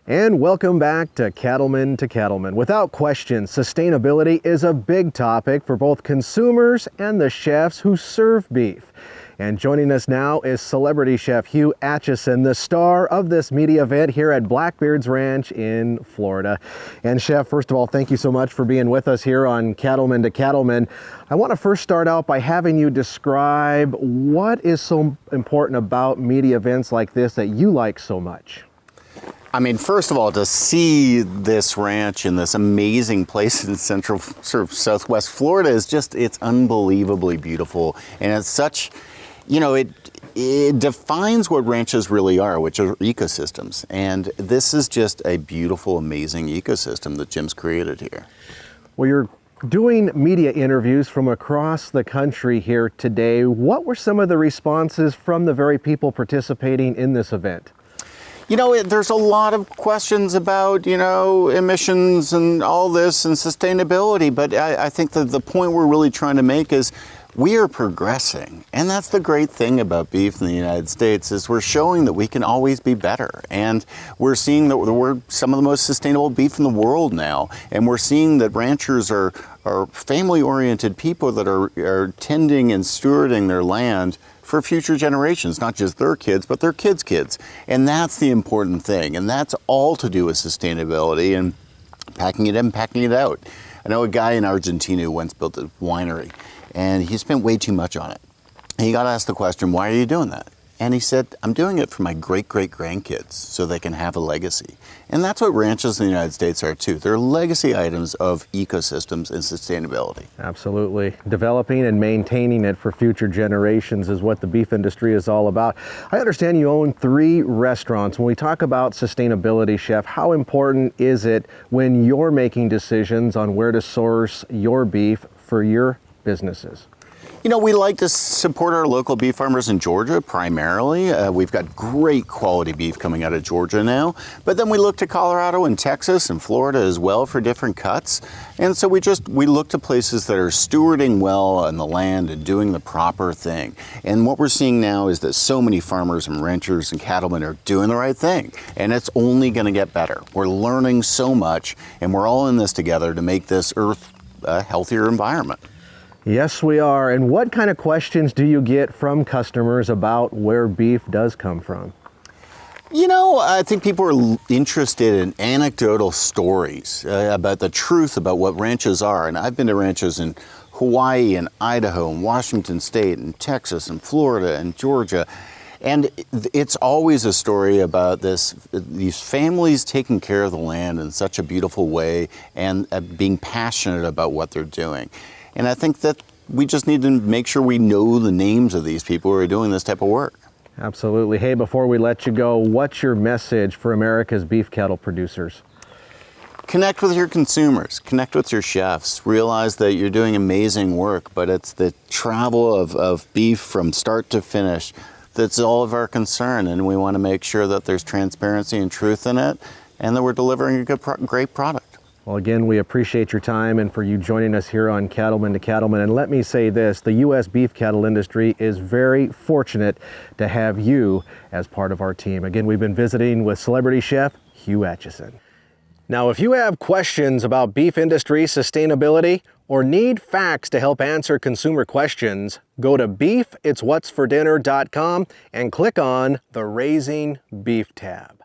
And welcome back to Cattleman to Cattleman. Without question, sustainability is a big topic for both consumers and the chefs who serve beef. And joining us now is celebrity chef Hugh Acheson, the star of this media event here at Blackbeard's Ranch in Florida. And chef, first of all, thank you so much for being with us here on Cattleman to Cattleman. I want to first start out by having you describe what is so important about media events like this that you like so much. I mean, first of all, to see this ranch in this amazing place in central, sort of southwest Florida is just, it's unbelievably beautiful. And it's such, you know, it defines what ranches really are, which are ecosystems. And this is just a beautiful, amazing ecosystem that Jim's created here. Well, you're doing media interviews from across the country here today. What were some of the responses from the very people participating in this event? You know, there's a lot of questions about, you know, emissions and all this and sustainability, but I think that the point we're really trying to make is we are progressing. And that's the great thing about beef in the United States is we're showing that we can always be better. And we're seeing that we're some of the most sustainable beef in the world now. And we're seeing that ranchers are family-oriented people that are tending and stewarding their land for future generations, not just their kids, but their kids' kids. And that's the important thing. And that's all to do with sustainability and packing it in, packing it out. I know a guy in Argentina who once built a winery, and he spent way too much on it. And he got asked the question, why are you doing that? And he said, I'm doing it for my great-great-grandkids so they can have a legacy. And that's what ranches in the United States are too. They're legacy items of ecosystems and sustainability. Absolutely. Developing and maintaining it for future generations is what the beef industry is all about. I understand you own 3 restaurants. When we talk about sustainability, chef, how important is it when you're making decisions on where to source your beef for your businesses? You know, we like to support our local beef farmers in Georgia primarily. We've got great quality beef coming out of Georgia now, but then we look to Colorado and Texas and Florida as well for different cuts. And so we look to places that are stewarding well on the land and doing the proper thing. And what we're seeing now is that so many farmers and ranchers and cattlemen are doing the right thing, and it's only going to get better. We're learning so much, and we're all in this together to make this earth a healthier environment. Yes, we are. And what kind of questions do you get from customers about where beef does come from? You know, I think people are interested in anecdotal stories about the truth about what ranches are. And I've been to ranches in Hawaii and Idaho and Washington State and Texas and Florida and Georgia. And it's always a story about these families taking care of the land in such a beautiful way and being passionate about what they're doing. And I think that we just need to make sure we know the names of these people who are doing this type of work. Absolutely. Hey, before we let you go, what's your message for America's beef cattle producers? Connect with your consumers, connect with your chefs, realize that you're doing amazing work, but it's the travel of beef from start to finish that's all of our concern, and we want to make sure that there's transparency and truth in it, and that we're delivering a great product. Well, again, we appreciate your time and for you joining us here on Cattleman to Cattleman. And let me say this, the U.S. beef cattle industry is very fortunate to have you as part of our team. Again, we've been visiting with celebrity chef Hugh Acheson. Now, if you have questions about beef industry sustainability or need facts to help answer consumer questions, go to beefitswhatsfordinner.com and click on the Raising Beef tab.